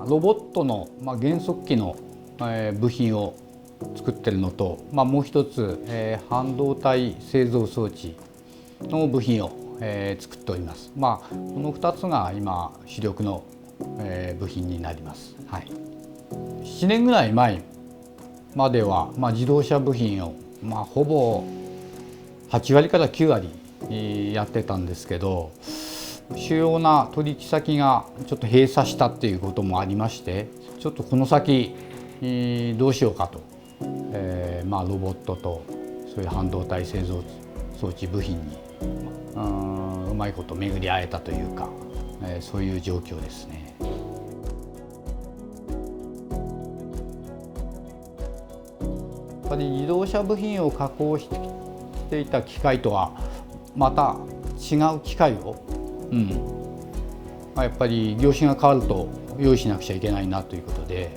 ロボットの、減速機の、部品を作ってるのと、もう一つ、半導体製造装置の部品を、作っております。この2つが今主力の、部品になります。はい、7年ぐらい前までは、自動車部品を、ほぼ8割から9割やってたんですけど、主要な取引先がちょっと閉鎖したっていうこともありまして、ちょっとこの先どうしようかと、ロボットとそういう半導体製造装置部品にうまいこと巡り会えたというか、そういう状況ですね。やっぱり自動車部品を加工していた機械とはまた違う機械を、やっぱり業種が変わると用意しなくちゃいけないなということで、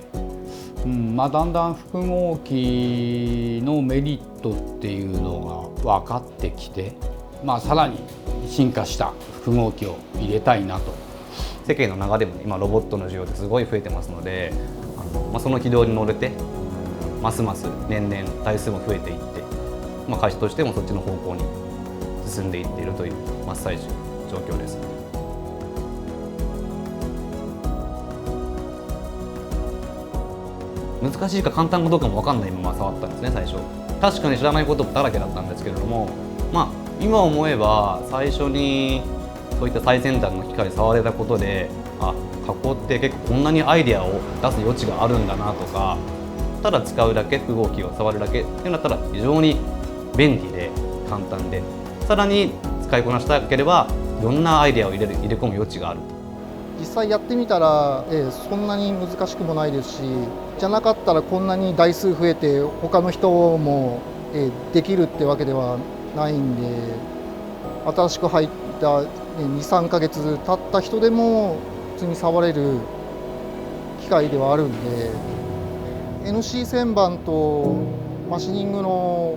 だんだん複合機のメリットっていうのが分かってきて、さらに進化した複合機を入れたいなと。世間の流れも、今ロボットの需要ってすごい増えてますので、その軌道に乗れてますます年々台数も増えていって、会社としてもそっちの方向に進んでいっているという真っ最中状況です。難しいか簡単かどうかも分かんないまま触ったんですね、最初。確かに知らないことだらけだったんですけれども、今思えば最初にそういった最先端の機械触れたことで、加工って結構こんなにアイデアを出す余地があるんだなとか、ただ使うだけ、複合機を触るだけっていうのだったら非常に便利で簡単で、さらに使いこなしたければいろんなアイデアを入れ込む余地がある。実際やってみたら、そんなに難しくもないですし、じゃなかったらこんなに台数増えて他の人も、できるってわけではないんで、新しく入った2、3ヶ月経った人でも普通に触れる機械ではあるんで、NC 旋盤とマシニングの、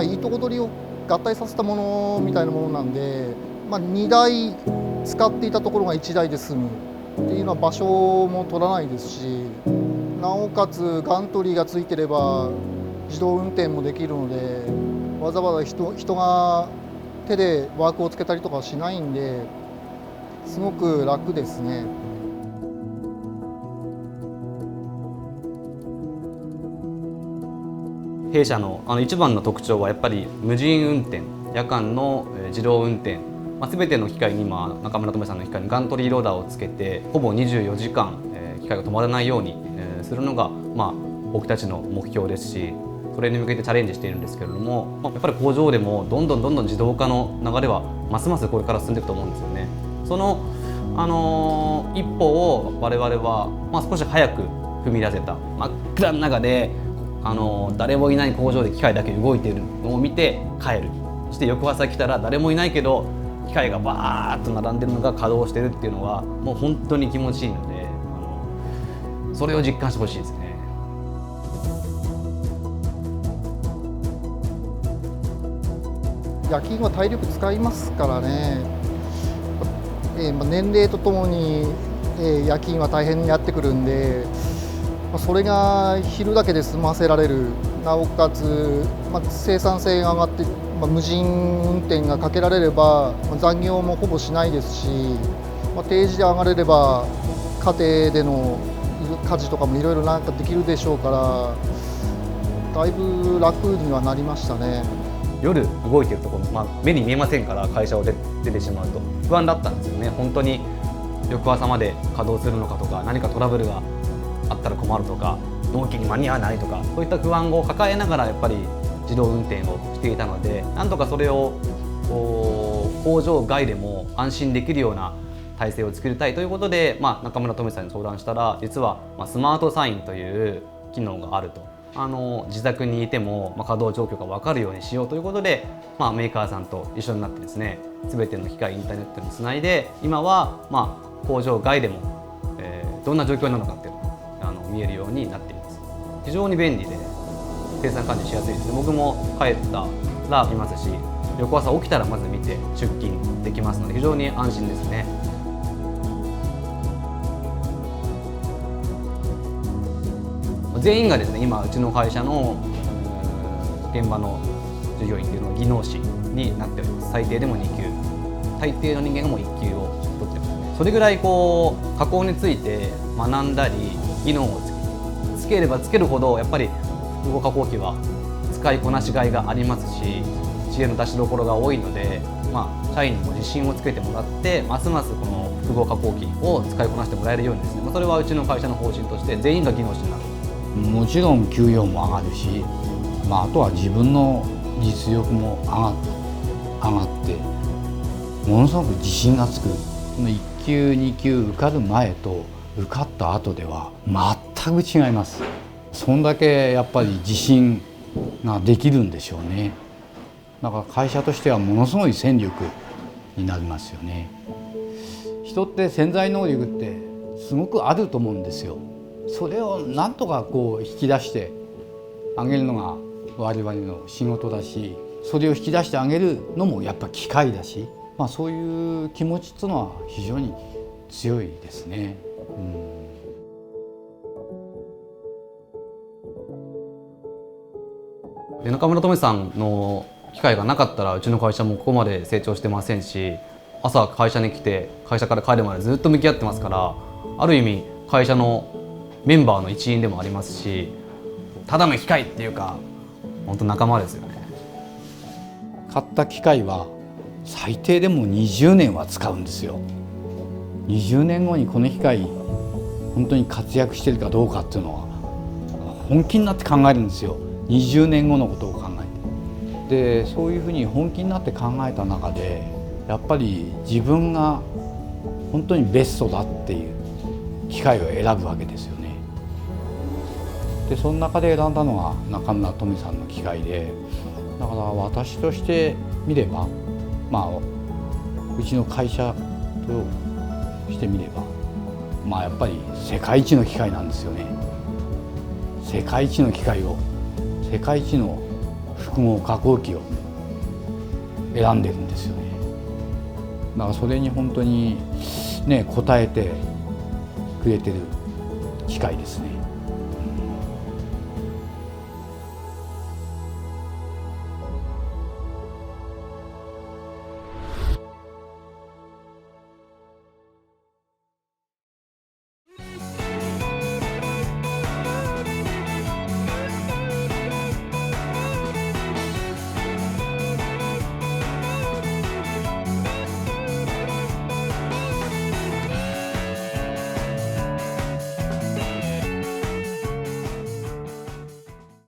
いいとこ取りを合体させたものみたいなものなんで、2台使っていたところが1台で済むっていうのは場所も取らないですし、なおかつガントリーがついてれば自動運転もできるので、わざわざ人が手でワークをつけたりとかはしないんで、すごく楽ですね。弊社の一番の特徴はやっぱり無人運転、夜間の自動運転、全ての機械に今中村智さんの機械にガントリーローダーをつけて、ほぼ24時間機械が止まらないようにするのが僕たちの目標ですし、それに向けてチャレンジしているんですけれども、やっぱり工場でもどんどん自動化の流れはますますこれから進んでいくと思うんですよね。その、一歩を我々は、少し早く踏み出せた。真っ暗の中で誰もいない工場で機械だけ動いているのを見て帰る。そして翌朝来たら誰もいないけど機械がバーッと並んでるのが稼働してるっていうのはもう本当に気持ちいいので、それを実感してほしいですね。夜勤は体力使いますからね。年齢とともに、夜勤は大変になってくるんで、それが昼だけで済ませられる、なおかつ、生産性が上がって、無人運転がかけられれば、残業もほぼしないですし、定時で上がれれば家庭での家事とかもいろいろなんかできるでしょうから、だいぶ楽にはなりましたね。夜動いてるところ、目に見えませんから、会社を出てしまうと不安だったんですよね。本当に翌朝まで稼働するのかとか、何かトラブルがあったら困るとか、納期に間に合わないとか、そういった不安を抱えながらやっぱり自動運転をしていたので、なんとかそれを工場外でも安心できるような体制を作りたいということで、中村智さんに相談したら、実はスマートサインという機能があると。自宅にいても稼働状況が分かるようにしようということで、メーカーさんと一緒になってですね、全ての機械インターネットにつないで、今は工場外でも、どんな状況なのかっていうのが見えるようになっています。非常に便利で生産管理しやすいですね。僕も帰ったら見ますし、翌朝起きたらまず見て出勤できますので、非常に安心ですね。全員がですね今うちの会社の現場の従業員っていうのは技能士になっております。最低でも2級、大抵の人間がもう1級を取ってますね。それぐらいこう加工について学んだり技能をつければつけるほどやっぱり複合加工機は使いこなしがいがありますし、知恵の出しどころが多いので、社員にも自信をつけてもらってますますこの複合加工機を使いこなしてもらえるようにですね、それはうちの会社の方針として全員が技能士になる。もちろん給与も上がるし、あとは自分の実力も上がってものすごく自信がつく。1級2級受かる前と受かった後では全く違います。そんだけやっぱり自信ができるんでしょうね。だから会社としてはものすごい戦力になりますよね。人って潜在能力ってすごくあると思うんですよ。それをなんとか引き出してあげるのが我々の仕事だし、それを引き出してあげるのもやっぱ機械だし、そういう気持ちっていうのは非常に強いですね。で中村智さんの機会がなかったらうちの会社もここまで成長してませんし、朝会社に来て会社から帰るまでずっと向き合ってますから、ある意味会社のメンバーの一員でもありますし、ただの機械っていうか本当仲間ですよね。買った機械は最低でも20年は使うんですよ。20年後にこの機械本当に活躍してるかどうかっていうのは本気になって考えるんですよ。20年後のことを考えて。でそういうふうに本気になって考えた中でやっぱり自分が本当にベストだっていう機械を選ぶわけですよね。でその中で選んだのが中村智さんの機械で、だから私として見れば、うちの会社としてみれば、やっぱり世界一の機械なんですよね。世界一の機械を、世界一の複合加工機を選んでるんですよね。だからそれに本当に応えてくれてる機械ですね。